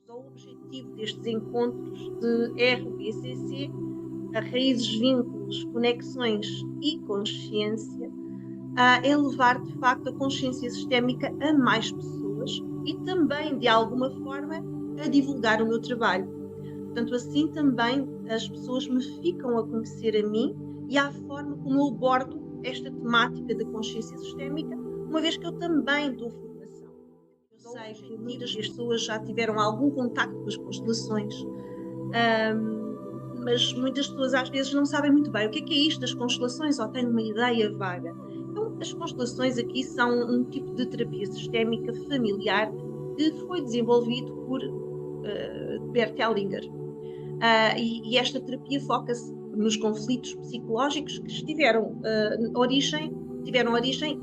O objetivo destes encontros de RBCC, a raízes, vínculos, conexões e consciência, é levar de facto a consciência sistémica a mais pessoas e também, de alguma forma, a divulgar o meu trabalho. Portanto, assim também as pessoas me ficam a conhecer a mim e à forma como eu abordo esta temática da consciência sistémica, uma vez que eu também dou formação. Eu sei que muitas pessoas já tiveram algum contacto com as constelações, mas muitas pessoas às vezes não sabem muito bem o que é isto das constelações ou têm uma ideia vaga. Então, as constelações aqui são um tipo de terapia sistémica familiar que foi desenvolvido por Bert Hellinger. E esta terapia foca-se nos conflitos psicológicos que tiveram origem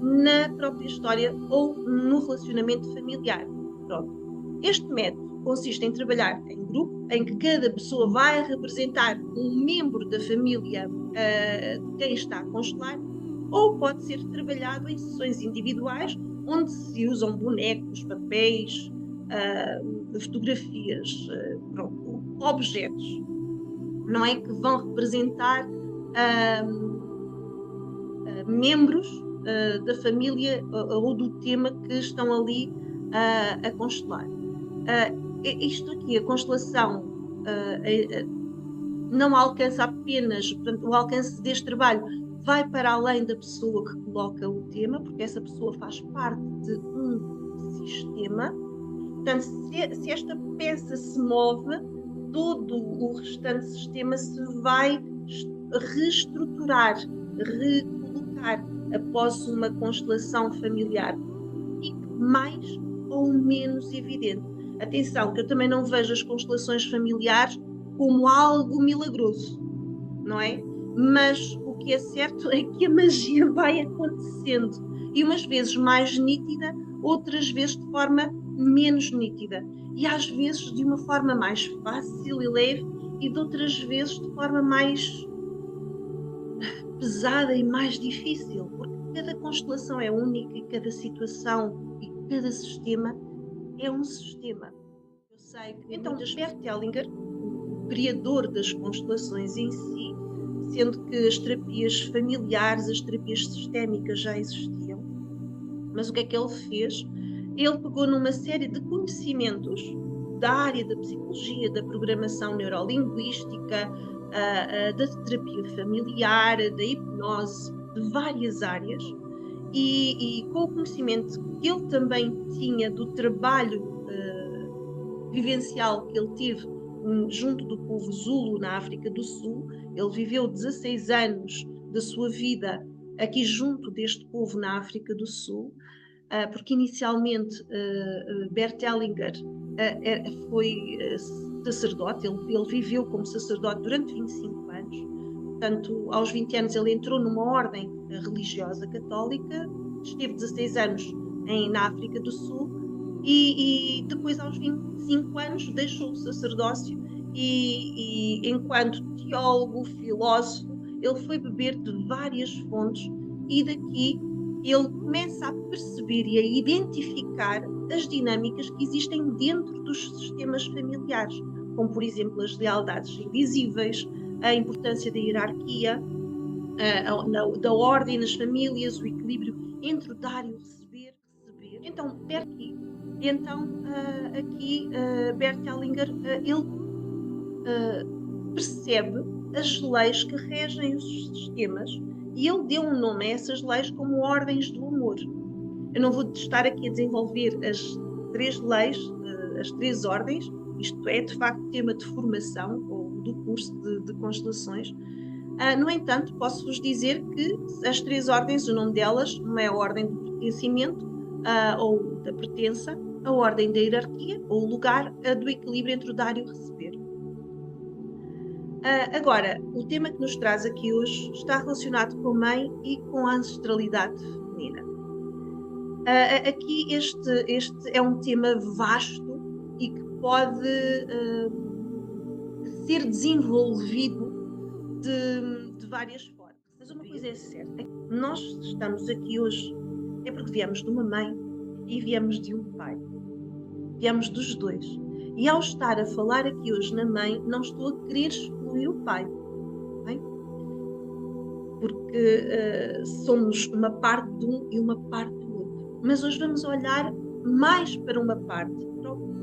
na própria história ou no relacionamento familiar. Pronto. Este método consiste em trabalhar em grupo, em que cada pessoa vai representar um membro da família de quem está a constelar, ou pode ser trabalhado em sessões individuais, onde se usam bonecos, papéis, fotografias, pronto, objetos, não é? Que vão representar membros da família ou do tema que estão ali a constelar. Isto aqui, a constelação, não alcança apenas, portanto, o alcance deste trabalho vai para além da pessoa que coloca o tema, porque essa pessoa faz parte de um sistema. Portanto, se esta peça se move, todo o restante sistema se vai reestruturar, recolocar após uma constelação familiar. Fique mais ou menos evidente. Atenção, que eu também não vejo as constelações familiares como algo milagroso, não é? Mas o que é certo é que a magia vai acontecendo. E umas vezes mais nítida, outras vezes de forma menos nítida. E às vezes de uma forma mais fácil e leve, e de outras vezes de forma mais pesada e mais difícil, porque cada constelação é única e cada situação e cada sistema é um sistema. Eu sei que então, Bert Hellinger, o criador das constelações em si, sendo que as terapias familiares, as terapias sistémicas já existiam, mas o que é que ele fez? Ele pegou numa série de conhecimentos da área da psicologia, da programação neurolinguística, da terapia familiar, da hipnose, de várias áreas, e com o conhecimento que ele também tinha do trabalho vivencial que ele teve junto do povo Zulu na África do Sul. Ele viveu 16 anos da sua vida aqui junto deste povo na África do Sul, porque inicialmente Bert Hellinger foi sacerdote, ele viveu como sacerdote durante 25 anos. Portanto, aos 20 anos ele entrou numa ordem religiosa católica, esteve 16 anos na África do Sul e depois aos 25 anos deixou o sacerdócio e enquanto teólogo, filósofo, ele foi beber de várias fontes e daqui ele começa a perceber e a identificar as dinâmicas que existem dentro dos sistemas familiares, como por exemplo as lealdades invisíveis, a importância da hierarquia, da ordem nas famílias, o equilíbrio entre o dar e o receber. Então, aqui Bert Hellinger, ele percebe as leis que regem os sistemas e ele deu um nome a essas leis como ordens do amor. Eu não vou estar aqui a desenvolver as 3 leis, as 3 ordens, isto é de facto tema de formação ou do curso de constelações. No entanto, posso-vos dizer que as 3 ordens, o nome delas, uma é a ordem do pertencimento ou da pertença, a ordem da hierarquia ou o lugar do equilíbrio entre o dar e o receber. Agora, o tema que nos traz aqui hoje está relacionado com a mãe e com a ancestralidade feminina. Aqui este é um tema vasto e que pode ser desenvolvido de várias formas. Mas uma coisa é certa, é que nós estamos aqui hoje é porque viemos de uma mãe e viemos de um pai. Viemos dos dois. E ao estar a falar aqui hoje na mãe, não estou a querer excluir o pai, bem? Porque somos uma parte de um e uma parte do outro. Mas hoje vamos olhar mais para uma parte,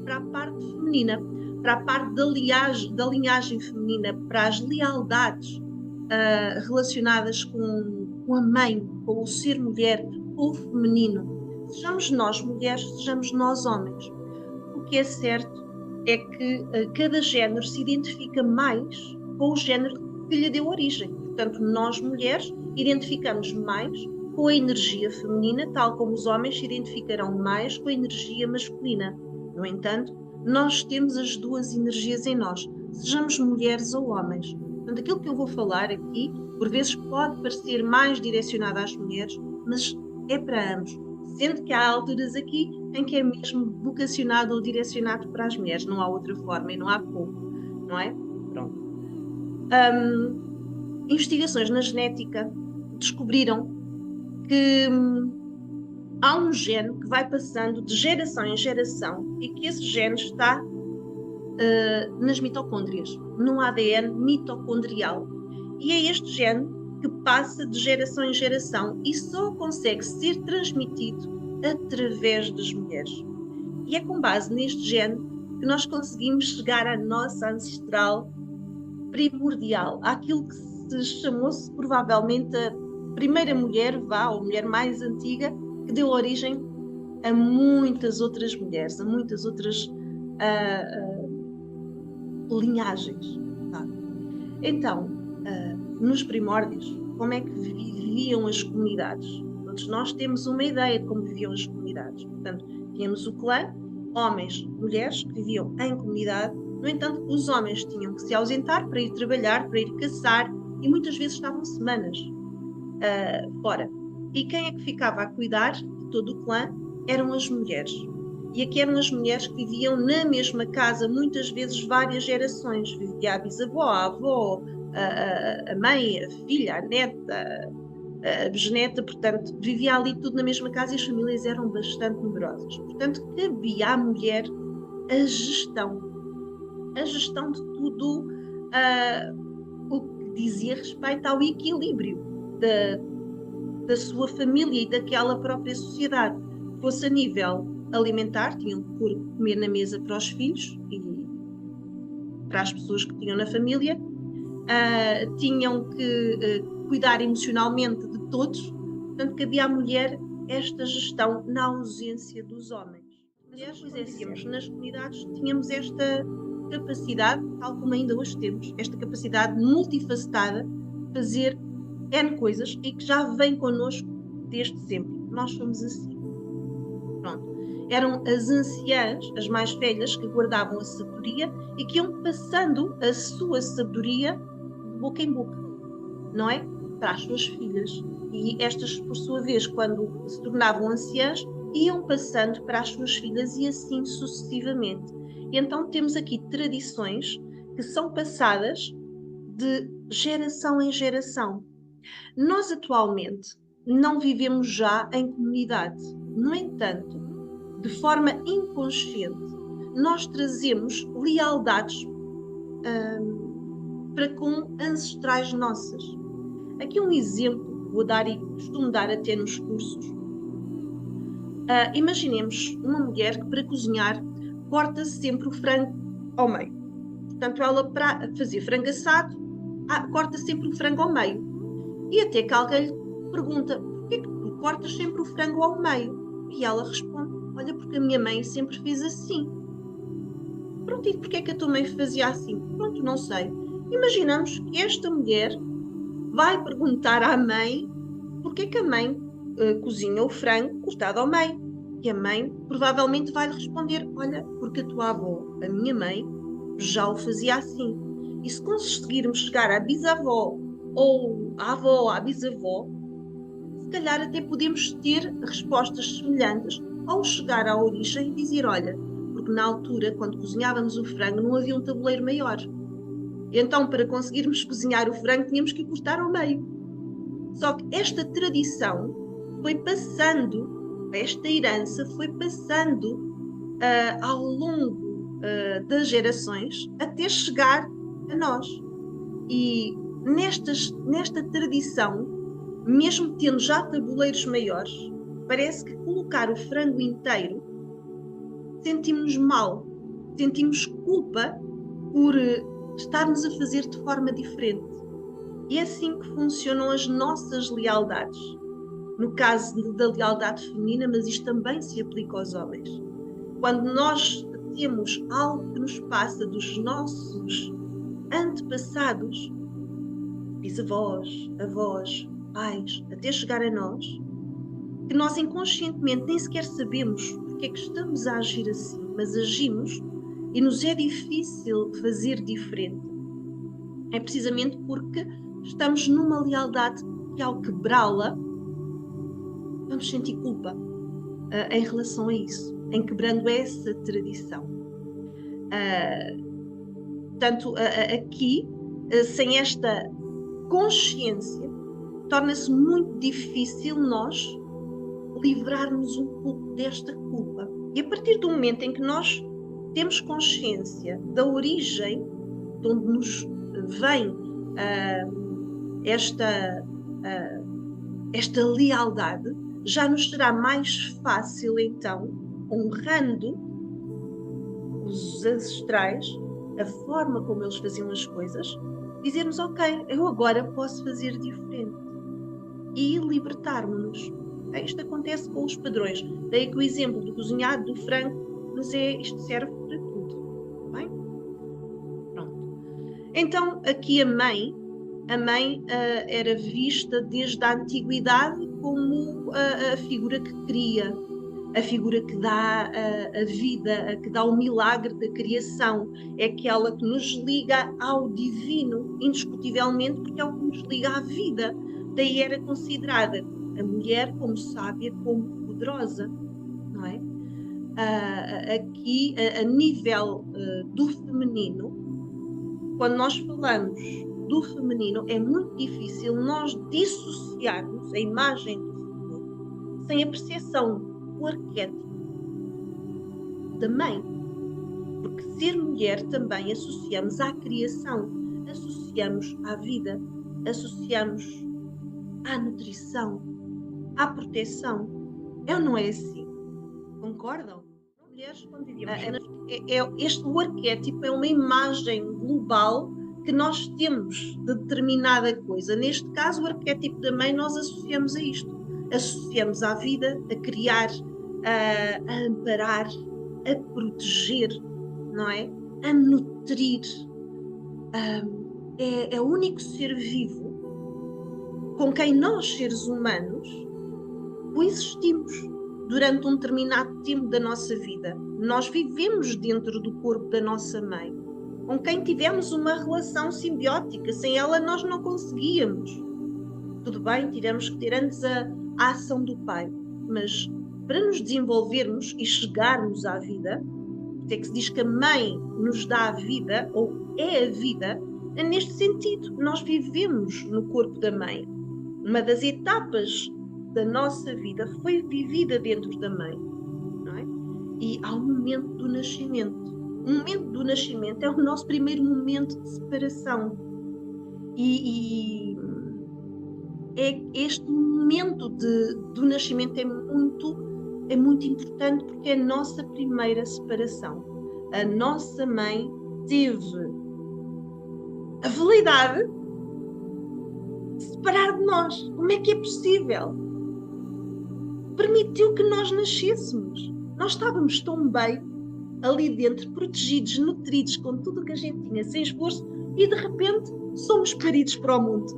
para a parte feminina, para a parte da linhagem feminina, para as lealdades relacionadas com a mãe, com o ser mulher, com o feminino. Sejamos nós mulheres, sejamos nós homens. O que é certo é que cada género se identifica mais com o género que lhe deu origem. Portanto, nós mulheres identificamos mais com a energia feminina, tal como os homens se identificarão mais com a energia masculina. No entanto, nós temos as duas energias em nós, sejamos mulheres ou homens. Portanto, aquilo que eu vou falar aqui, por vezes pode parecer mais direcionado às mulheres, mas é para ambos. Sendo que há alturas aqui em que é mesmo vocacionado ou direcionado para as mulheres, não há outra forma e não há como, não é? Pronto. Investigações na genética descobriram que há um gene que vai passando de geração em geração e que esse gene está nas mitocôndrias, num ADN mitocondrial. E é este gene que passa de geração em geração e só consegue ser transmitido através das mulheres. E é com base neste gene que nós conseguimos chegar à nossa ancestral primordial, àquilo que se chamou-se provavelmente a primeira mulher, ou mulher mais antiga, que deu origem a muitas outras mulheres, a muitas outras linhagens. Tá? Então, nos primórdios, como é que viviam as comunidades? Todos nós temos uma ideia de como viviam as comunidades. Portanto, tínhamos o clã, homens, mulheres, que viviam em comunidade. No entanto, os homens tinham que se ausentar para ir trabalhar, para ir caçar, e muitas vezes estavam semanas fora. E quem é que ficava a cuidar de todo o clã? Eram as mulheres. E aqui eram as mulheres que viviam na mesma casa, muitas vezes várias gerações. Vivia a bisavó, a avó, a mãe, a filha, a neta, a bisneta, portanto, vivia ali tudo na mesma casa e as famílias eram bastante numerosas. Portanto, cabia à mulher a gestão de tudo o que dizia respeito ao equilíbrio da sua família e daquela própria sociedade. Fosse a nível alimentar, tinham que pôr comer na mesa para os filhos e para as pessoas que tinham na família, tinham que cuidar emocionalmente de todos, portanto cabia à mulher esta gestão na ausência dos homens. Mulheres, pois é, nas comunidades tínhamos esta capacidade, tal como ainda hoje temos, esta capacidade multifacetada de fazer N coisas e que já vem connosco desde sempre. Nós somos assim. Pronto. Eram as anciãs, as mais velhas, que guardavam a sabedoria e que iam passando a sua sabedoria de boca em boca, não é? Para as suas filhas. E estas, por sua vez, quando se tornavam anciãs, iam passando para as suas filhas e assim sucessivamente. E então temos aqui tradições que são passadas de geração em geração. Nós atualmente não vivemos já em comunidade. No entanto, de forma inconsciente, nós trazemos lealdades para com ancestrais nossas. Aqui um exemplo, vou dar e costumo dar até nos cursos. Imaginemos uma mulher que para cozinhar corta sempre o frango ao meio. Portanto, ela para fazer frango assado, corta sempre o frango ao meio. E até que alguém lhe pergunta: porquê que tu cortas sempre o frango ao meio? E ela responde: olha, porque a minha mãe sempre fez assim. Pronto, e porquê que a tua mãe fazia assim? Pronto, não sei. Imaginamos que esta mulher vai perguntar à mãe porquê que a mãe cozinha o frango cortado ao meio. E a mãe provavelmente vai lhe responder: olha, porque a tua avó, a minha mãe, já o fazia assim. E se conseguirmos chegar à bisavó ou à avó ou à bisavó, se calhar até podemos ter respostas semelhantes ou chegar à origem e dizer: olha, porque na altura, quando cozinhávamos o frango, não havia um tabuleiro maior. Então, para conseguirmos cozinhar o frango, tínhamos que o cortar ao meio. Só que esta tradição foi passando, esta herança foi passando ao longo das gerações até chegar a nós. E nesta tradição, mesmo tendo já tabuleiros maiores, parece que colocar o frango inteiro, sentimos mal, sentimos culpa por estarmos a fazer de forma diferente. E é assim que funcionam as nossas lealdades. No caso da lealdade feminina, mas isto também se aplica aos homens. Quando nós temos algo que nos passa dos nossos antepassados, bisavós, avós, pais, até chegar a nós, que nós inconscientemente nem sequer sabemos porque é que estamos a agir assim, mas agimos e nos é difícil fazer diferente. É precisamente porque estamos numa lealdade que, ao quebrá-la, vamos sentir culpa em relação a isso, em quebrando essa tradição. Portanto, aqui, sem esta consciência, torna-se muito difícil nós livrarmos um pouco desta culpa. E a partir do momento em que nós temos consciência da origem de onde nos vem esta lealdade, já nos será mais fácil, então, honrando os ancestrais, a forma como eles faziam as coisas, dizermos, ok, eu agora posso fazer diferente e libertarmos-nos. Isto acontece com os padrões. Daí que o exemplo do cozinhado, do frango, mas isto serve para tudo. Bem? Pronto. Então, aqui a mãe era vista desde a antiguidade como a figura que cria, a figura que dá a vida, que dá o milagre da criação. É aquela que nos liga ao divino, indiscutivelmente, porque é o que nos liga à vida. Daí era considerada a mulher como sábia, como poderosa, não é? Aqui, a nível do feminino, quando nós falamos do feminino, é muito difícil nós dissociarmos a imagem do feminino sem a percepção do arquétipo da mãe. Porque ser mulher também associamos à criação, associamos à vida, associamos à nutrição, à proteção. É ou não é assim? Concordam? Mulheres, quando vivíamos o arquétipo é uma imagem global que nós temos de determinada coisa. Neste caso, o arquétipo da mãe nós associamos a isto. Associamos à vida, a criar, a amparar, a proteger, não é? A nutrir. É o único ser vivo com quem nós, seres humanos, coexistimos durante um determinado tempo da nossa vida. Nós vivemos dentro do corpo da nossa mãe, com quem tivemos uma relação simbiótica. Sem ela nós não conseguíamos. Tudo bem, tivemos que ter antes a ação do pai, mas para nos desenvolvermos e chegarmos à vida, é que se diz que a mãe nos dá a vida, ou é a vida, é neste sentido. Nós vivemos no corpo da mãe. Uma das etapas da nossa vida foi vivida dentro da mãe, não é? E há o momento do nascimento. O momento do nascimento é o nosso primeiro momento de separação. E este momento do nascimento é muito importante porque é a nossa primeira separação. A nossa mãe teve a veleidade de separar de nós. Como é que é possível? Permitiu que nós nascêssemos. Nós estávamos tão bem ali dentro, protegidos, nutridos, com tudo o que a gente tinha, sem esforço, e de repente somos paridos para o mundo.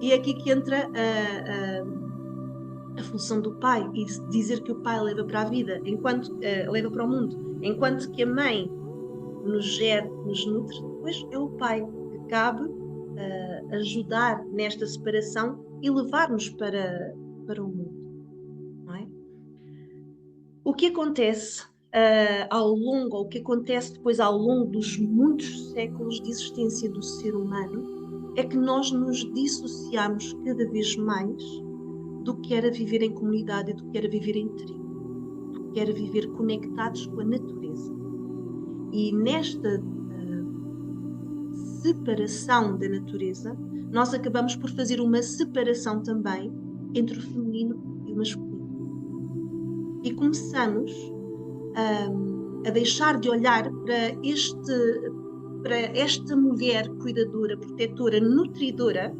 E é aqui que entra a função do pai, e dizer que o pai leva para a vida, leva para o mundo, enquanto que a mãe nos gera, nos nutre, depois é o pai que cabe ajudar nesta separação e levar-nos para o mundo, não é? O que acontece o que acontece depois ao longo dos muitos séculos de existência do ser humano é que nós nos dissociamos cada vez mais do que era viver em comunidade e do que era viver em tribo, do quer viver conectados com a natureza. E nesta separação da natureza, nós acabamos por fazer uma separação também entre o feminino e o masculino. E começamos a deixar de olhar para esta mulher cuidadora, protetora, nutridora,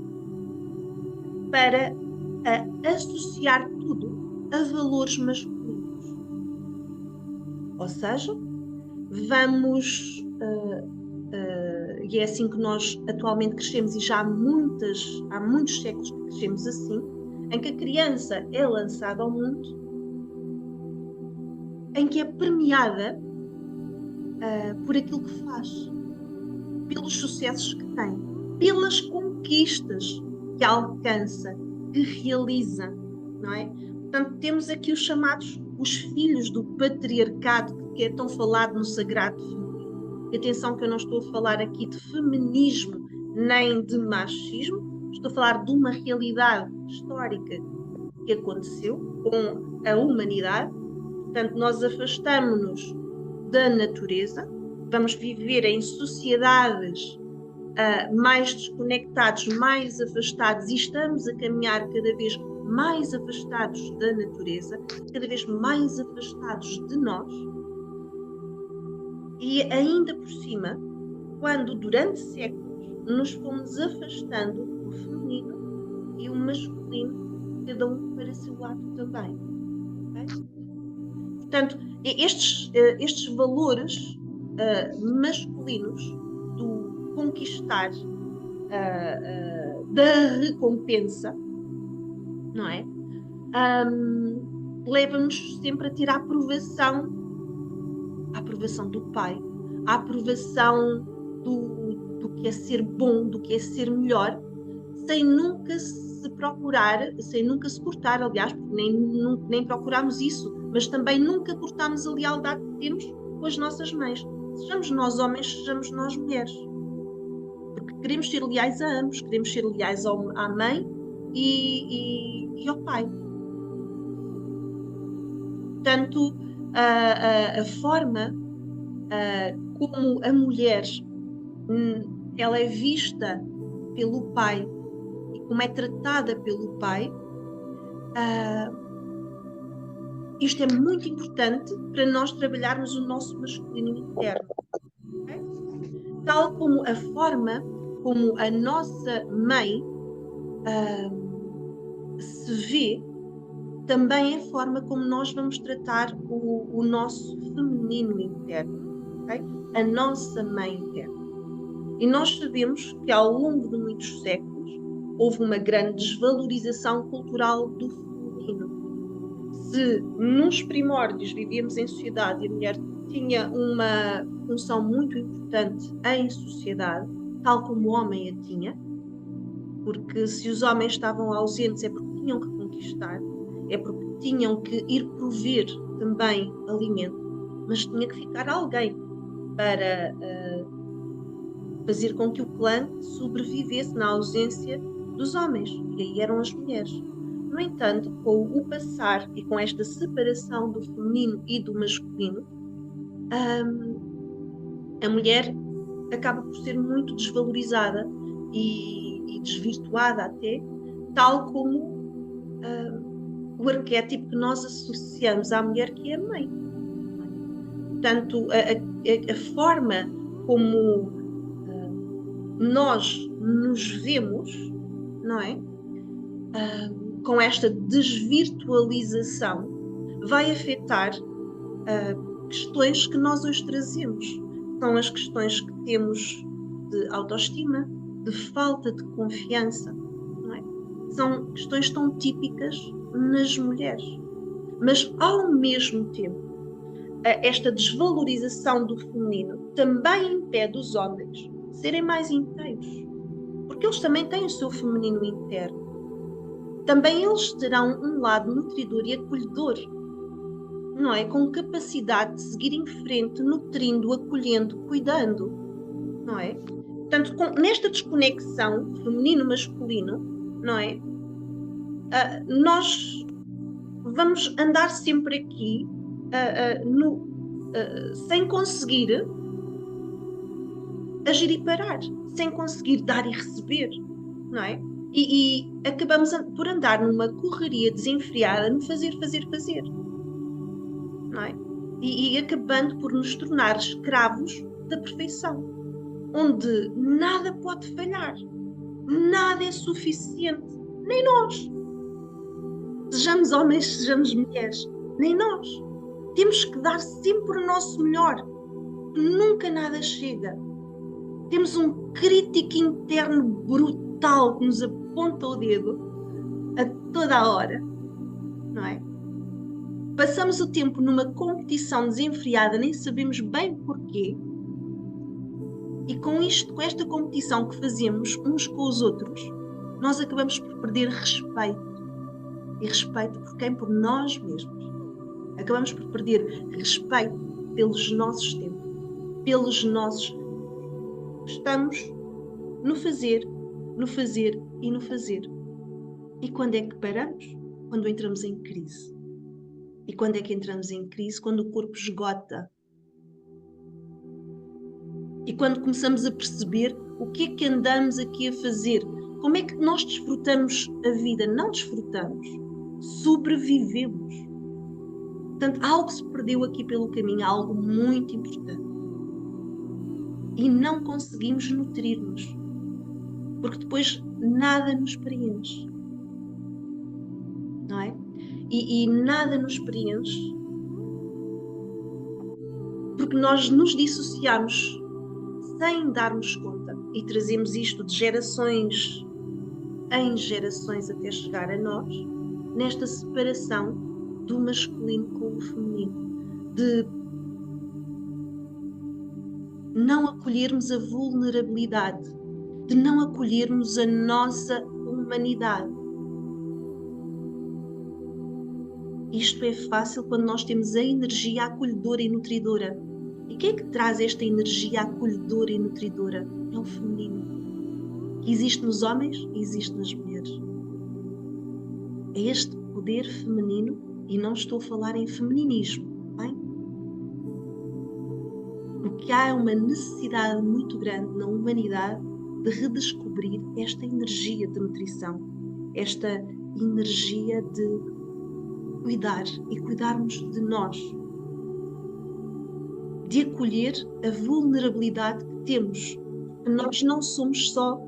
para associar tudo a valores masculinos. Ou seja, vamos, e é assim que nós atualmente crescemos, e já há muitos séculos que crescemos assim, em que a criança é lançada ao mundo, em que é premiada por aquilo que faz, pelos sucessos que tem, pelas conquistas que alcança, que realiza, não é? Portanto, temos aqui os filhos do patriarcado, que é tão falado no sagrado feminino. E atenção que eu não estou a falar aqui de feminismo nem de machismo, estou a falar de uma realidade histórica que aconteceu com a humanidade. Portanto, nós afastamos-nos da natureza, vamos viver em sociedades mais desconectados, mais afastados, e estamos a caminhar cada vez mais afastados da natureza, cada vez mais afastados de nós. E ainda por cima, quando durante séculos nos fomos afastando do feminino e o masculino, cada um para seu lado também. Okay? Portanto, estes valores masculinos do conquistar, da recompensa, não é? Leva-nos sempre a ter a aprovação do pai, a aprovação do que é ser bom, do que é ser melhor, sem nunca se procurar, sem nunca se cortar, aliás, porque nem procuramos isso, mas também nunca cortamos a lealdade que temos com as nossas mães. Sejamos nós homens, sejamos nós mulheres. Porque queremos ser leais a ambos, queremos ser leais à mãe e ao pai. Portanto, a forma como a mulher ela é vista pelo pai e como é tratada pelo pai, isto é muito importante para nós trabalharmos o nosso masculino interno. Okay? Tal como a forma como a nossa mãe se vê, também é a forma como nós vamos tratar o nosso feminino interno, okay? A nossa mãe interna. E nós sabemos que ao longo de muitos séculos houve uma grande desvalorização cultural do feminino. Se nos primórdios vivíamos em sociedade e a mulher tinha uma função muito importante em sociedade, tal como o homem a tinha, porque se os homens estavam ausentes é porque tinham que conquistar, é porque tinham que ir prover também alimento, mas tinha que ficar alguém para fazer com que o clã sobrevivesse na ausência dos homens, e aí eram as mulheres. No entanto, com o passar e com esta separação do feminino e do masculino, a mulher acaba por ser muito desvalorizada e desvirtuada até, tal como o arquétipo que nós associamos à mulher, que é a mãe. Portanto, a forma como nós nos vemos, não é? Com esta desvirtualização, vai afetar questões que nós hoje trazemos. São as questões que temos de autoestima, de falta de confiança, não é? São questões tão típicas nas mulheres. Mas, ao mesmo tempo, esta desvalorização do feminino também impede os homens de serem mais inteiros, porque eles também têm o seu feminino interno. Também eles terão um lado nutridor e acolhedor, não é? Com capacidade de seguir em frente, nutrindo, acolhendo, cuidando, não é? Portanto, nesta desconexão feminino-masculino, não é? Nós vamos andar sempre aqui sem conseguir agir e parar, sem conseguir dar e receber, não é? E acabamos por andar numa correria desenfreada no fazer, não é? E acabando por nos tornar escravos da perfeição, onde nada pode falhar, nada é suficiente, nem nós. Sejamos homens, sejamos mulheres, nem nós. Temos que dar sempre o nosso melhor. Nunca nada chega. Temos um crítico interno brutal que nos aponta o dedo a toda a hora, não é? Passamos o tempo numa competição desenfreada, nem sabemos bem porquê, e com esta competição que fazemos uns com os outros, nós acabamos por perder respeito. E respeito por quem? Por nós mesmos. Acabamos por perder respeito pelos nossos tempos, pelos nossos. Estamos no fazer e no fazer. E quando é que paramos? Quando entramos em crise. E quando é que entramos em crise? Quando o corpo esgota. E quando começamos a perceber o que é que andamos aqui a fazer. Como é que nós desfrutamos a vida? Não desfrutamos. Sobrevivemos. Portanto, algo se perdeu aqui pelo caminho, algo muito importante. E não conseguimos nutrir-nos. Porque depois nada nos preenche. Não é? E nada nos preenche porque nós nos dissociamos sem darmos conta e trazemos isto de gerações em gerações até chegar a nós, nesta separação do masculino com o feminino, de não acolhermos a vulnerabilidade, de não acolhermos a nossa humanidade. Isto é fácil quando nós temos a energia acolhedora e nutridora. E quem é que traz esta energia acolhedora e nutridora? É o feminino. Que existe nos homens e existe nas mulheres. É este poder feminino, e não estou a falar em femininismo, bem? Porque há uma necessidade muito grande na humanidade de redescobrir esta energia de nutrição, esta energia de cuidar e cuidarmos de nós, de acolher a vulnerabilidade que temos. Nós não somos só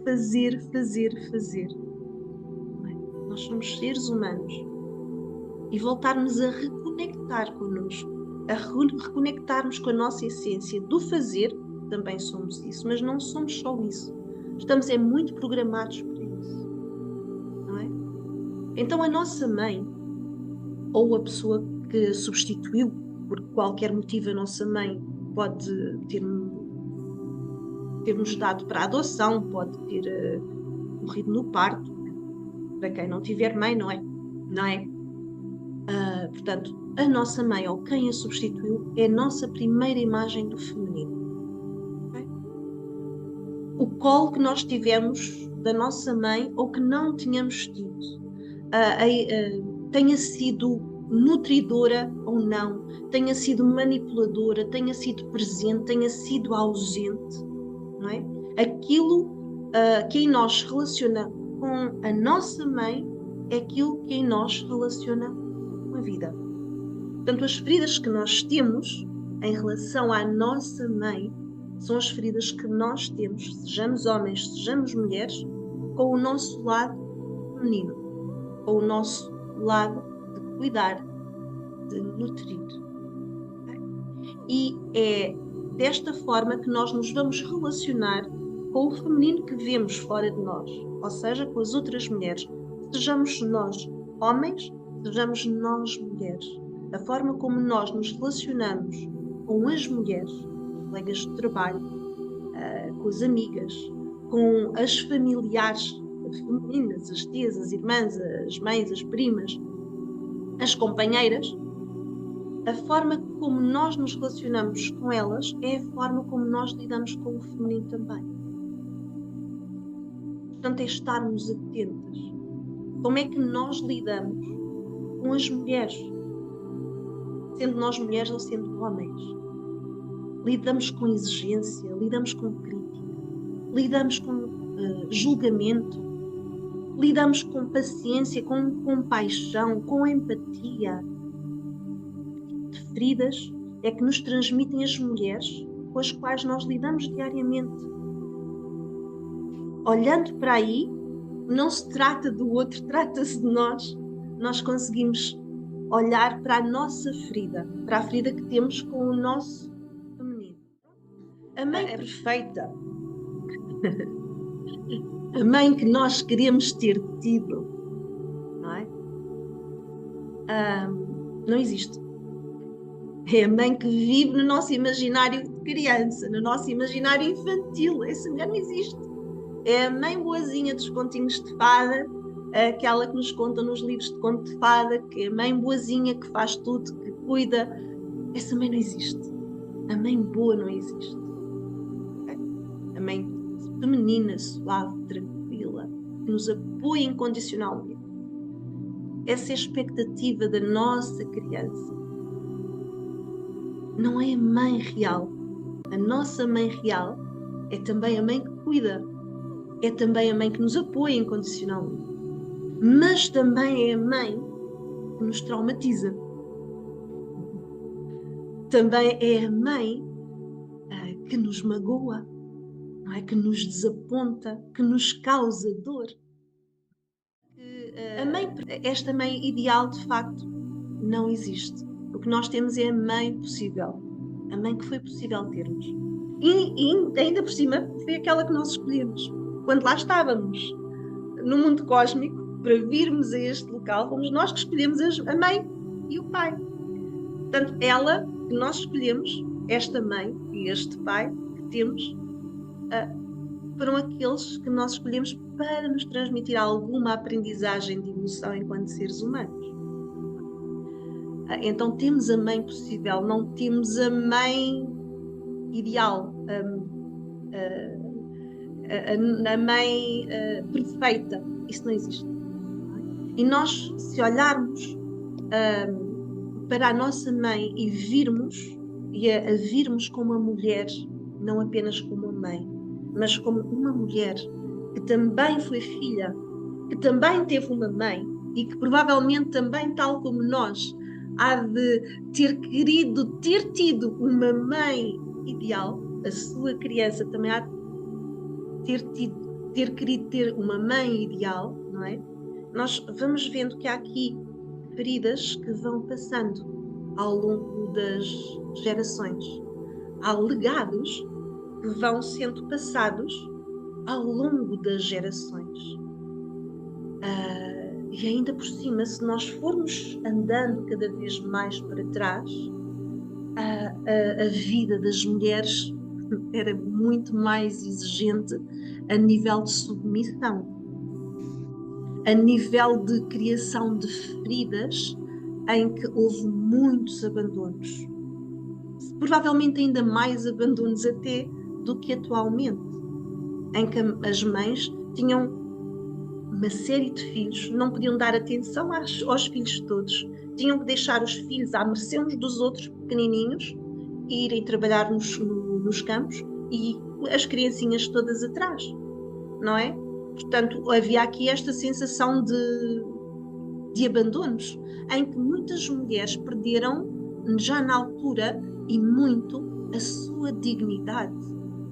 fazer. Não é? Nós somos seres humanos e voltarmos a reconectar connosco, a reconectarmos com a nossa essência do fazer, também somos isso, mas não somos só isso. Estamos muito programados para isso, não é? Então a nossa mãe, ou a pessoa que substituiu, por qualquer motivo a nossa mãe pode ter-nos dado para a adoção, pode ter morrido no parto, para quem não tiver mãe, não é? Não é? Portanto, a nossa mãe ou quem a substituiu é a nossa primeira imagem do feminino. Okay? O colo que nós tivemos da nossa mãe ou que não tínhamos tido, tenha sido nutridora ou não, tenha sido manipuladora, tenha sido presente, tenha sido ausente, não é? Aquilo que em nós se relaciona com a nossa mãe é aquilo que em nós se relaciona com a vida. Portanto, as feridas que nós temos em relação à nossa mãe são as feridas que nós temos, sejamos homens, sejamos mulheres, com o nosso lado feminino, com o nosso lado de cuidar, de nutrir. Okay? E é desta forma que nós nos vamos relacionar com o feminino que vemos fora de nós, ou seja, com as outras mulheres. Sejamos nós homens, sejamos nós mulheres. A forma como nós nos relacionamos com as mulheres, os colegas de trabalho, com as amigas, com as familiares femininas, as tias, as irmãs, as mães, as primas, as companheiras, a forma como nós nos relacionamos com elas é a forma como nós lidamos com o feminino também. Portanto, é estarmos atentas. Como é que nós lidamos com as mulheres? sendo nós mulheres ou sendo homens. Lidamos com exigência, lidamos com crítica, lidamos com julgamento, lidamos com paciência, com compaixão, com empatia. De feridas é que nos transmitem as mulheres com as quais nós lidamos diariamente. Olhando para aí, não se trata do outro, trata-se de nós. Nós conseguimos olhar para a nossa ferida, para a ferida que temos com o nosso feminino. A mãe é perfeita. A mãe que nós queremos ter tido, não é? Não existe. É a mãe que vive no nosso imaginário de criança, no nosso imaginário infantil. Essa mulher não existe. É a mãe boazinha dos continhos de fada, aquela que nos conta nos livros de conto de fada, que é a mãe boazinha que faz tudo, que cuida. Essa mãe não existe. A mãe boa não existe. A mãe feminina, suave, tranquila, que nos apoia incondicionalmente. Essa é a expectativa da nossa criança. Não é a mãe real. A nossa mãe real é também a mãe que cuida. É também a mãe que nos apoia incondicionalmente. Mas também é a mãe que nos traumatiza. Também é a mãe que nos magoa, não é? Que nos desaponta, que nos causa dor. Esta mãe ideal, de facto, não existe. O que nós temos é a mãe possível. A mãe que foi possível termos. E ainda por cima, foi aquela que nós escolhemos. Quando lá estávamos, no mundo cósmico, para virmos a este local, fomos nós que escolhemos a mãe e o pai. Portanto, ela que nós escolhemos, esta mãe e este pai que temos, foram aqueles que nós escolhemos para nos transmitir alguma aprendizagem de evolução enquanto seres humanos. Então temos a mãe possível, não temos a mãe ideal, a mãe perfeita. Isso não existe. E nós, se olharmos para a nossa mãe e virmos, e a virmos como uma mulher, não apenas como uma mãe, mas como uma mulher que também foi filha, que também teve uma mãe e que provavelmente também, tal como nós, há de ter querido ter tido uma mãe ideal, a sua criança também há de ter querido ter uma mãe ideal, não é? Nós vamos vendo que há aqui feridas que vão passando ao longo das gerações. Há legados que vão sendo passados ao longo das gerações. E ainda por cima, se nós formos andando cada vez mais para trás, a vida das mulheres era muito mais exigente a nível de submissão, a nível de criação de feridas em que houve muitos abandonos. Provavelmente ainda mais abandonos até do que atualmente, em que as mães tinham uma série de filhos, não podiam dar atenção aos filhos todos, tinham que deixar os filhos à mercê uns dos outros pequenininhos e irem trabalhar nos campos e as criancinhas todas atrás, não é? Portanto, havia aqui esta sensação de abandonos, em que muitas mulheres perderam, já na altura, e muito, a sua dignidade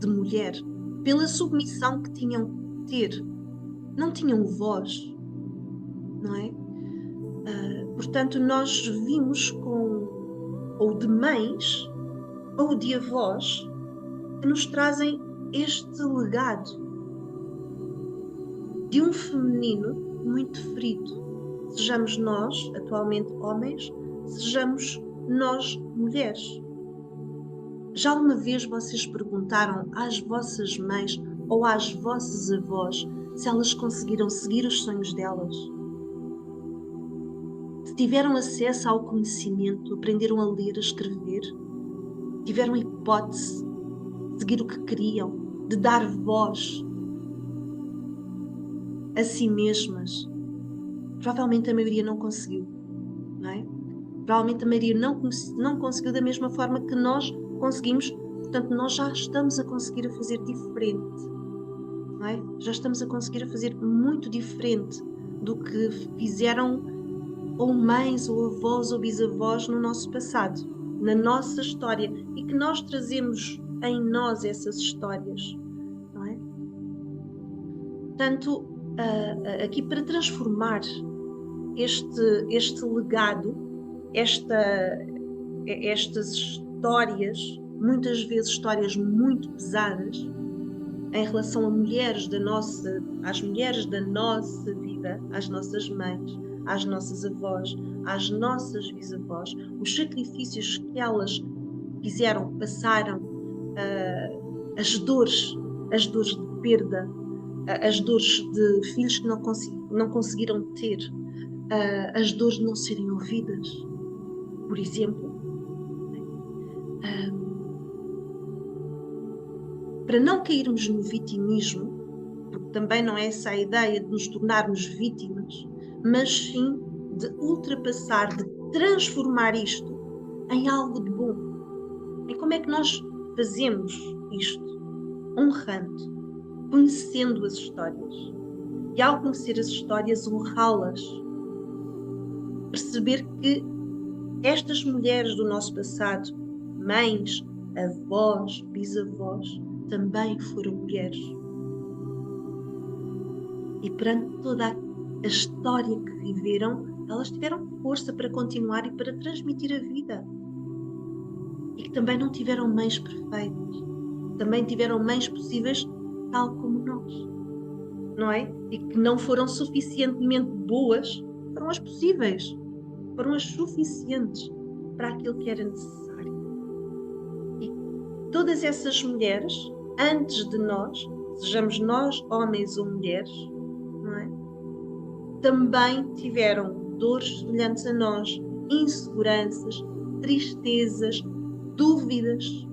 de mulher, pela submissão que tinham que ter. Não tinham voz, não é? Portanto, nós vimos ou de mães, ou de avós, que nos trazem este legado de um feminino muito ferido. Sejamos nós, atualmente homens, sejamos nós, mulheres. Já alguma vez vocês perguntaram às vossas mães ou às vossas avós se elas conseguiram seguir os sonhos delas? Se tiveram acesso ao conhecimento, aprenderam a ler, a escrever? Tiveram a hipótese de seguir o que queriam, de dar voz a si mesmas? Provavelmente a maioria não conseguiu, não é? Provavelmente a Maria não conseguiu da mesma forma que nós conseguimos, portanto, nós já estamos a conseguir a fazer diferente, não é? Já estamos a conseguir a fazer muito diferente do que fizeram ou mães, ou avós, ou bisavós no nosso passado, na nossa história, e que nós trazemos em nós essas histórias, não é? Portanto, aqui para transformar este legado, estas histórias, muitas vezes histórias muito pesadas, em relação às mulheres da nossa vida, às nossas mães, às nossas avós, às nossas bisavós, os sacrifícios que elas fizeram, passaram, as dores de perda, as dores de filhos que não conseguiram ter, as dores de não serem ouvidas, por exemplo. Para não cairmos no vitimismo, porque também não é essa a ideia de nos tornarmos vítimas, mas sim de ultrapassar, de transformar isto em algo de bom. E como é que nós fazemos isto? Honrando, conhecendo as histórias. E ao conhecer as histórias, honrá-las. Perceber que estas mulheres do nosso passado, mães, avós, bisavós, também foram mulheres. E perante toda a história que viveram, elas tiveram força para continuar e para transmitir a vida. E que também não tiveram mães perfeitas. Também tiveram mães possíveis, tal como nós. Não é? E que não foram suficientemente boas, foram as possíveis. Foram as suficientes para aquilo que era necessário. E todas essas mulheres, antes de nós, sejamos nós homens ou mulheres, não é? Também tiveram dores semelhantes a nós, inseguranças, tristezas, dúvidas.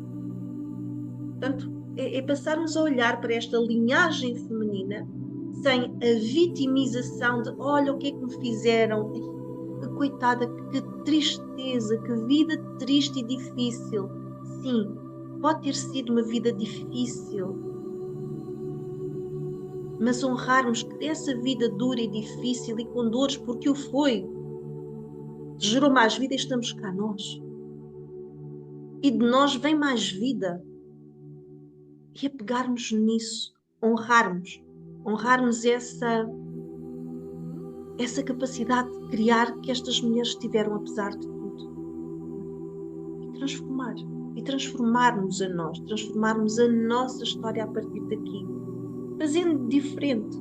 Portanto, é passarmos a olhar para esta linhagem feminina sem a vitimização de olha o que é que me fizeram, que coitada, que tristeza, que vida triste e difícil. Sim, pode ter sido uma vida difícil, mas honrarmos que essa vida dura e difícil e com dores, porque o foi, gerou mais vida e estamos cá nós. E de nós vem mais vida. E apegarmos nisso, honrarmos essa capacidade de criar que estas mulheres tiveram, apesar de tudo. E transformarmos a nós, transformarmos a nossa história a partir daqui, fazendo diferente,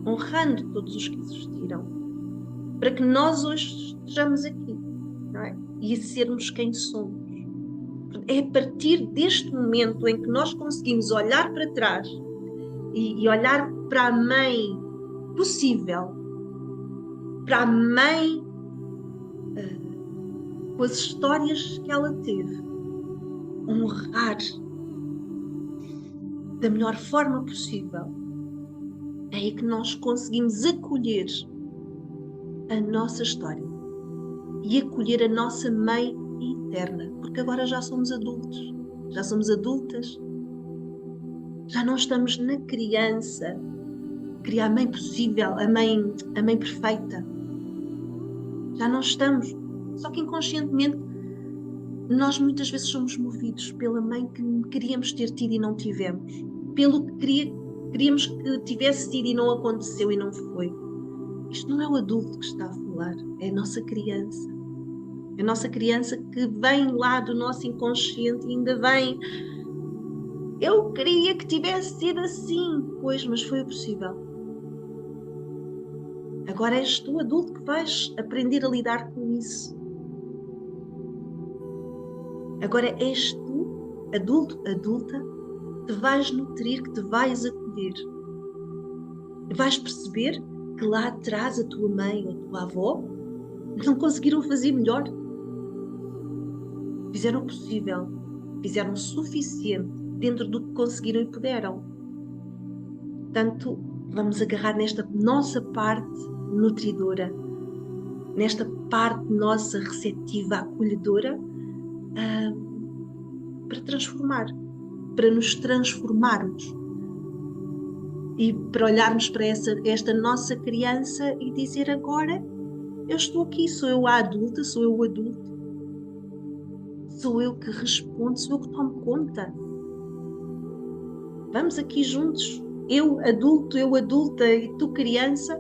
honrando todos os que existiram, para que nós hoje estejamos aqui, não é? E sermos quem somos. É a partir deste momento em que nós conseguimos olhar para trás e olhar para a mãe possível, para a mãe com as histórias que ela teve, honrar da melhor forma possível. É aí que nós conseguimos acolher a nossa história e acolher a nossa mãe eterna, porque agora já somos adultos, já somos adultas, já não estamos na criança, criar a mãe possível, a mãe perfeita. Já não estamos, só que inconscientemente nós muitas vezes somos movidos pela mãe que queríamos ter tido e não tivemos, pelo que queríamos que tivesse sido e não aconteceu e não foi. Isto não é o adulto que está a falar, é a nossa criança. É a nossa criança que vem lá do nosso inconsciente e ainda vem. Eu queria que tivesse sido assim. Pois, mas foi o possível. Agora és tu, adulto, que vais aprender a lidar com isso. Agora és tu, adulto, adulta, que te vais nutrir, que te vais acolher. Vais perceber que lá atrás a tua mãe ou a tua avó não conseguiram fazer melhor. Fizeram o possível, fizeram o suficiente dentro do que conseguiram e puderam. Portanto, vamos agarrar nesta nossa parte nutridora, nesta parte nossa receptiva, acolhedora, para transformar, para nos transformarmos e para olharmos para esta nossa criança e dizer: agora eu estou aqui, sou eu a adulta, sou eu o adulto, sou eu que respondo, sou eu que tomo conta. Vamos aqui juntos, eu adulto, eu adulta e tu criança,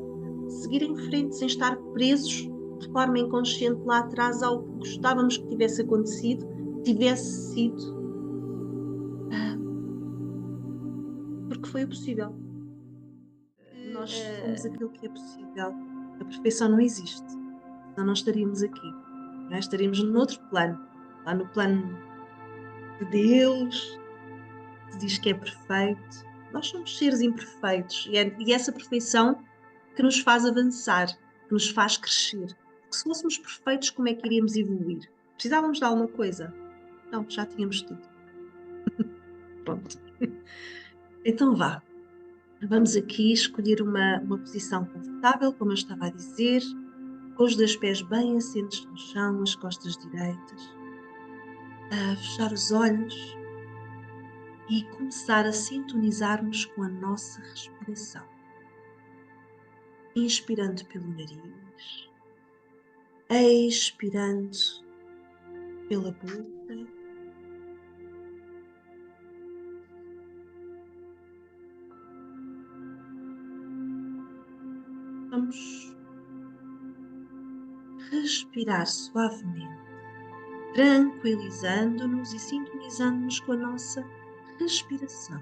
seguir em frente sem estar presos de forma inconsciente lá atrás ao que gostávamos que tivesse acontecido, tivesse sido, porque foi o possível. Nós somos aquilo que é possível. A perfeição não existe, senão não estaríamos aqui. Não é? Estaríamos noutro plano, lá no plano de Deus, que diz que é perfeito. Nós somos seres imperfeitos e essa perfeição que nos faz avançar, que nos faz crescer. Porque se fôssemos perfeitos, como é que iríamos evoluir? Precisávamos de alguma coisa? Não, já tínhamos tudo. Pronto. Então vá. Vamos aqui escolher uma posição confortável, como eu estava a dizer, com os dois pés bem assentes no chão, as costas direitas. A fechar os olhos e começar a sintonizar-nos com a nossa respiração. Inspirando pelo nariz, expirando pela boca. Vamos respirar suavemente, tranquilizando-nos e sintonizando-nos com a nossa respiração.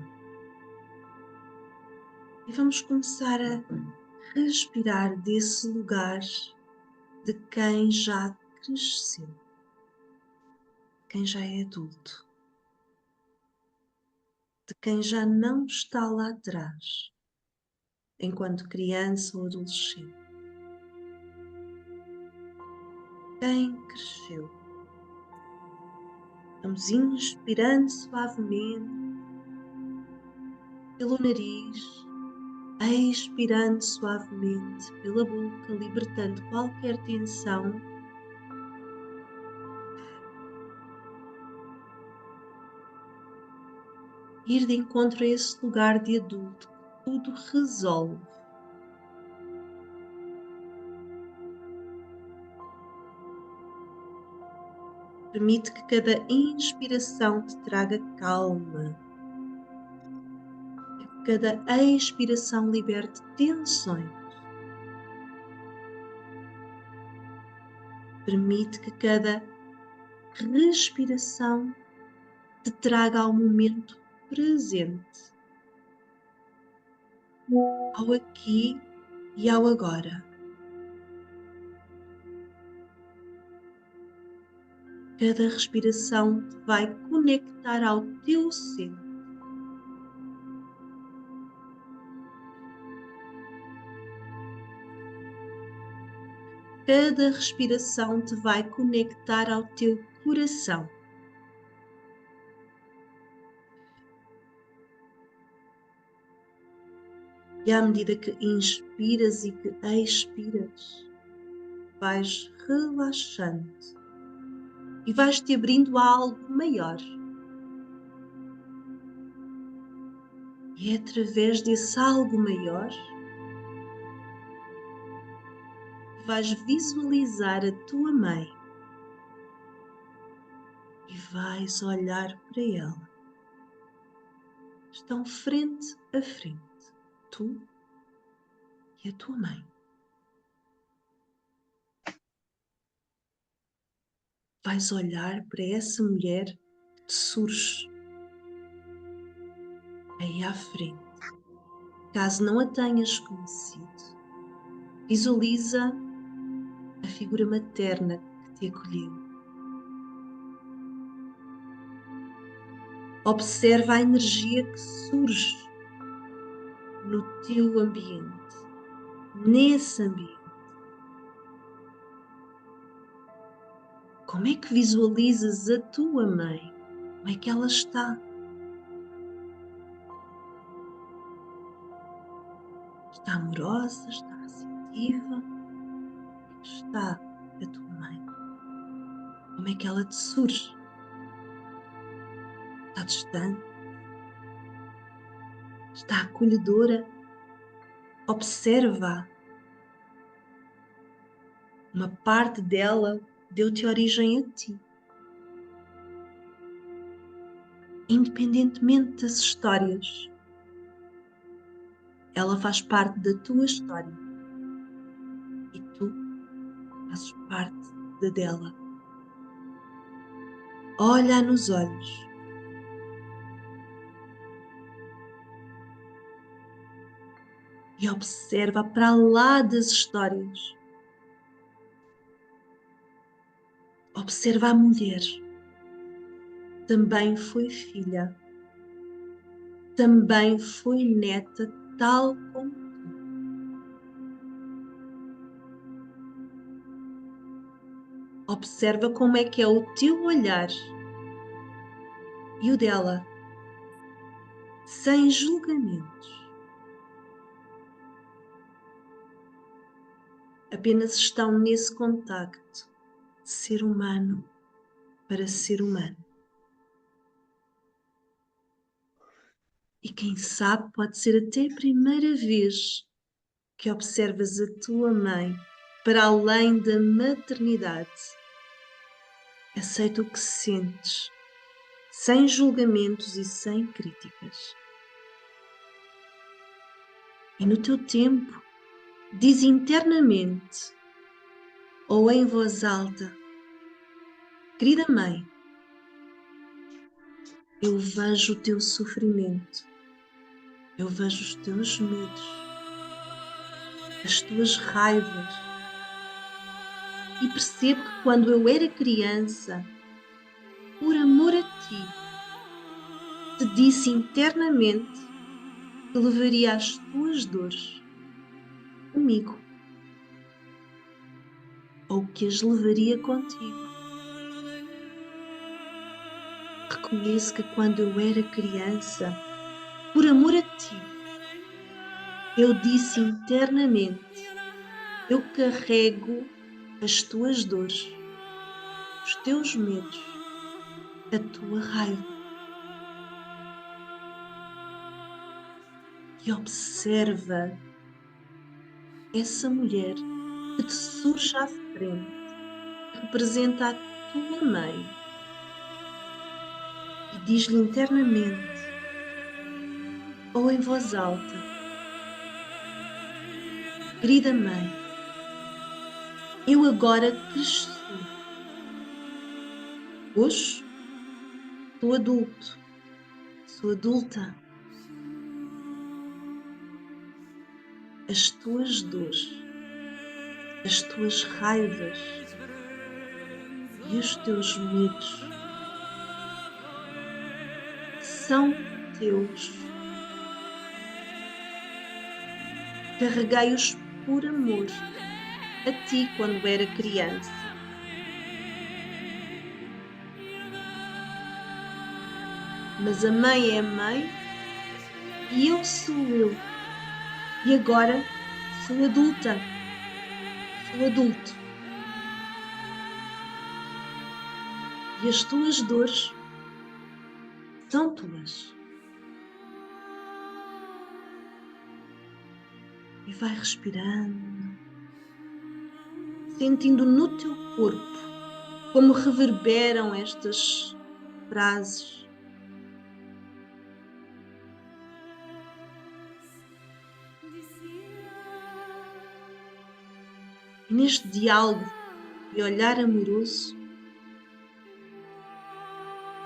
E vamos começar a respirar desse lugar de quem já cresceu, quem já é adulto, de quem já não está lá atrás, enquanto criança ou adolescente. Quem cresceu. Vamos inspirando suavemente pelo nariz, expirando suavemente pela boca, libertando qualquer tensão. Ir de encontro a esse lugar de adulto que tudo resolve. Permite que cada inspiração te traga calma. Que cada expiração liberte tensões. Permite que cada respiração te traga ao momento presente, ao aqui e ao agora. Cada respiração te vai conectar ao teu centro. Cada respiração te vai conectar ao teu coração. E à medida que inspiras e que expiras, vais relaxando e vais te abrindo a algo maior. E é através desse algo maior que vais visualizar a tua mãe e vais olhar para ela. Estão frente a frente, tu e a tua mãe. Vais olhar para essa mulher que te surge aí à frente. Caso não a tenhas conhecido, visualiza a figura materna que te acolheu. Observa a energia que surge no teu ambiente, nesse ambiente. Como é que visualizas a tua mãe? Como é que ela está? Está amorosa? Está receptiva? Como é que está a tua Como é que ela te surge? Está distante? Está acolhedora? Observa. Uma parte dela deu-te origem a ti. Independentemente das histórias, ela faz parte da tua história e tu fazes parte da dela. Olha nos olhos e observa para lá das histórias. Observa a mulher. Também foi filha. Também foi neta, tal como tu. Observa como é que é o teu olhar e o dela, sem julgamentos. Apenas estão nesse contacto de ser humano para ser humano. E quem sabe pode ser até a primeira vez que observas a tua mãe para além da maternidade. Aceita o que sentes, sem julgamentos e sem críticas. E no teu tempo, diz internamente ou em voz alta: querida mãe, eu vejo o teu sofrimento, eu vejo os teus medos, as tuas raivas, e percebo que quando eu era criança, por amor a ti, te disse internamente que levaria as tuas dores comigo, ou que as levaria contigo. Reconheço que quando eu era criança, por amor a ti, eu disse internamente: eu carrego as tuas dores, os teus medos, a tua raiva. E observa essa mulher que te surge à frente, que representa a tua mãe, e diz-lhe internamente, ou em voz alta: querida mãe, eu agora cresci. Hoje sou adulto, sou adulta. As tuas dores, as tuas raivas e os teus medos são teus. Carreguei-os por amor a ti quando era criança. Mas a mãe é a mãe e eu sou eu. E agora sou adulta, sou adulto. E as tuas dores são tuas. E vai respirando, sentindo no teu corpo como reverberam estas frases. E neste diálogo e olhar amoroso,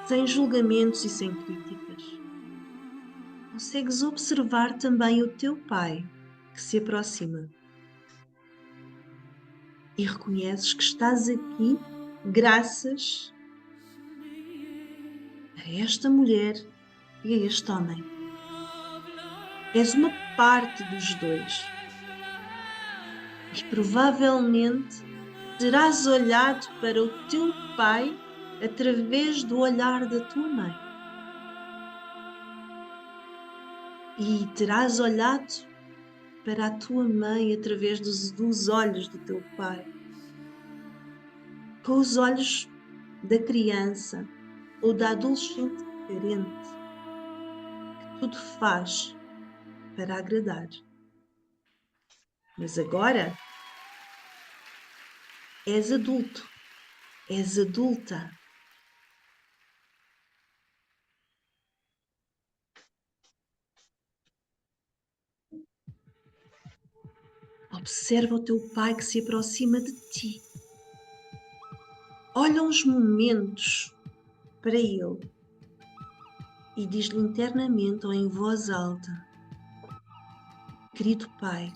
sem julgamentos e sem críticas, consegues observar também o teu pai que se aproxima. E reconheces que estás aqui graças a esta mulher e a este homem. És uma parte dos dois. E provavelmente terás olhado para o teu pai através do olhar da tua mãe. E terás olhado para a tua mãe através dos olhos do teu pai. Com os olhos da criança ou da adolescente carente, que tudo faz para agradar. Mas agora és adulto, és adulta. Observa o teu pai que se aproxima de ti. Olha uns momentos para ele e diz-lhe internamente ou em voz alta: querido pai,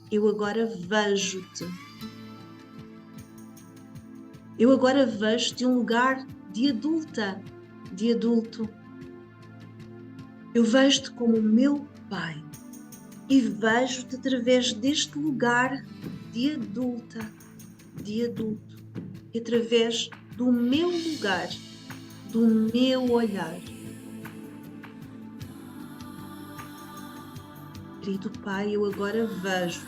eu agora vejo-te. Eu agora vejo-te de um lugar de adulta, de adulto. Eu vejo-te como meu pai e vejo-te através deste lugar de adulta, de adulto, e através do meu lugar, do meu olhar. Querido pai, eu agora vejo-te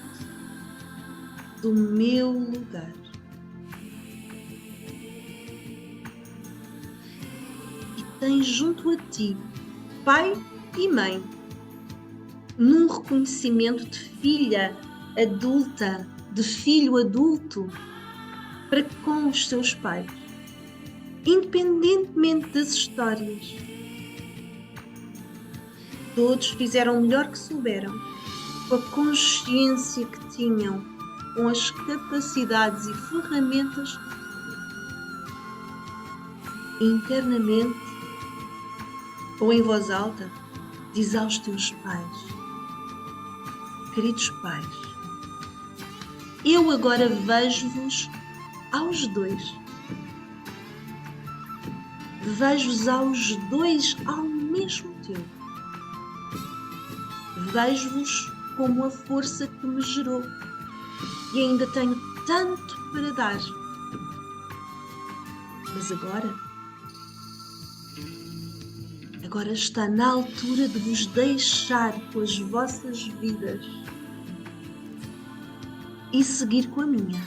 do meu lugar. E tens junto a ti pai e mãe, num reconhecimento de filha adulta, de filho adulto, para com os seus pais, independentemente das histórias. Todos fizeram o melhor que souberam, com a consciência que tinham, com as capacidades e ferramentas internamente ou em voz alta, diz aos teus pais: queridos pais, eu agora vejo-vos aos dois. Vejo-vos aos dois ao mesmo tempo. Vejo-vos como a força que me gerou e ainda tenho tanto para dar. Mas agora está na altura de vos deixar com as vossas vidas e seguir com a minha,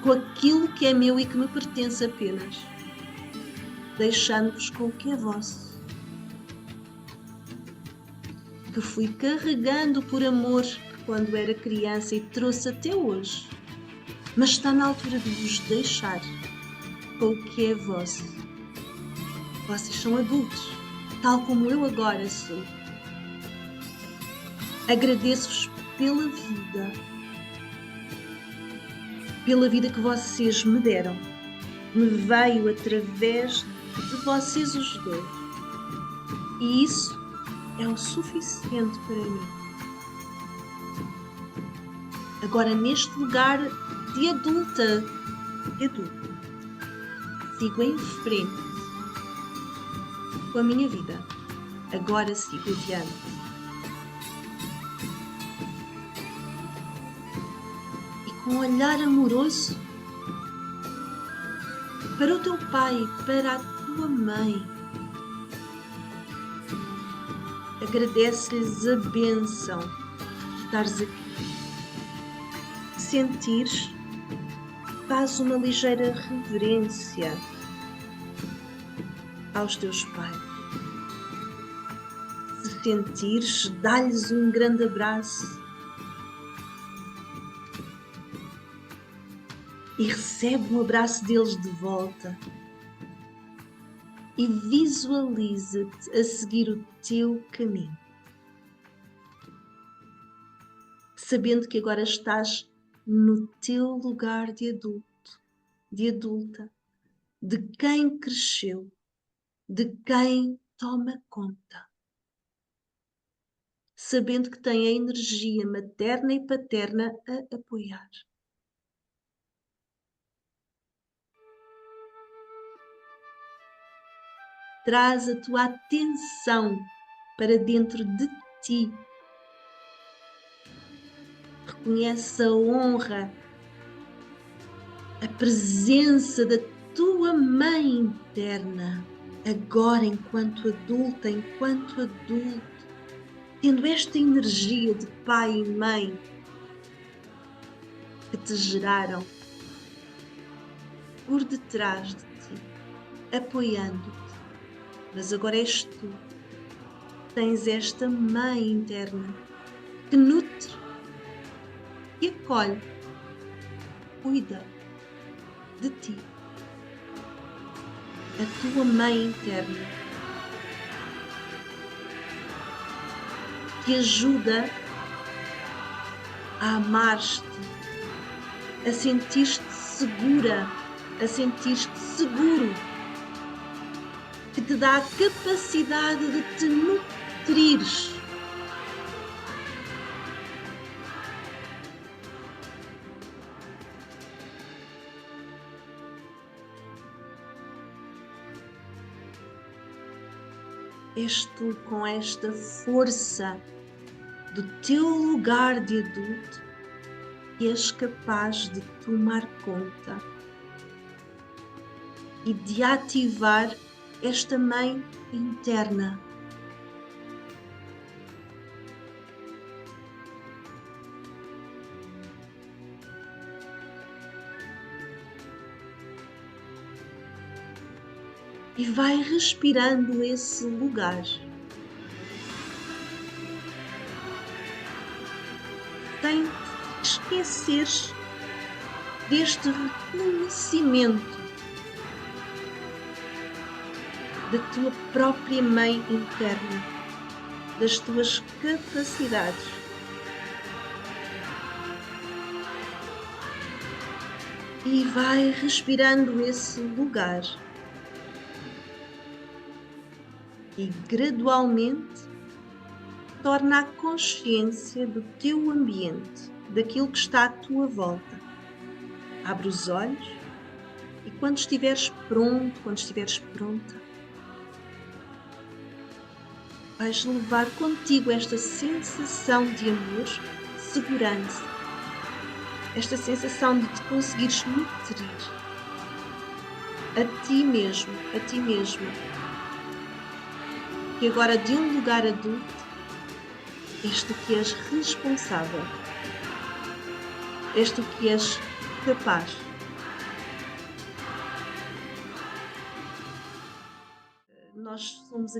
com aquilo que é meu e que me pertence apenas, deixando-vos com o que é vosso, que fui carregando por amor quando era criança e trouxe até hoje, mas está na altura de vos deixar com o que é vosso. Vocês são adultos, tal como eu agora sou. Agradeço-vos pela vida que vocês me deram. Me veio através de vocês os dois. E isso é o suficiente para mim. Agora, neste lugar de adulta, sigo em frente com a minha vida. Agora sigo adiante. E com um olhar amoroso para o teu pai, para a tua mãe, agradece-lhes a bênção de estares aqui. Sentires, faz uma ligeira reverência aos teus pais. Se sentires, dá-lhes um grande abraço e recebe um abraço deles de volta. E visualiza-te a seguir o teu caminho, sabendo que agora estás no teu lugar de adulto, de adulta, de quem cresceu, de quem toma conta, sabendo que tem a energia materna e paterna a apoiar. Traz a tua atenção para dentro de ti. Reconhece a honra, a presença da tua mãe interna, agora enquanto adulta, enquanto adulto, tendo esta energia de pai e mãe que te geraram, por detrás de ti, apoiando-te. Mas agora és tu, tens esta mãe interna que nutre, que acolhe, cuida de ti, a tua mãe interna, que ajuda a amar-te, a sentir-te segura, a sentir-te seguro, que te dá a capacidade de te nutrires. És tu, com esta força do teu lugar de adulto, que és capaz de tomar conta e de ativar esta mãe interna. E vai respirando esse lugar. Sem te esqueceres deste reconhecimento da tua própria mãe interna, das tuas capacidades. E vai respirando esse lugar. E gradualmente torna a consciência do teu ambiente, daquilo que está à tua volta. Abre os olhos e quando estiveres pronto, quando estiveres pronta, vais levar contigo esta sensação de amor, de segurança, esta sensação de te conseguires nutrir a ti mesmo, a ti mesma. E agora, de um lugar adulto, és tu que és responsável, és tu que és capaz. Nós somos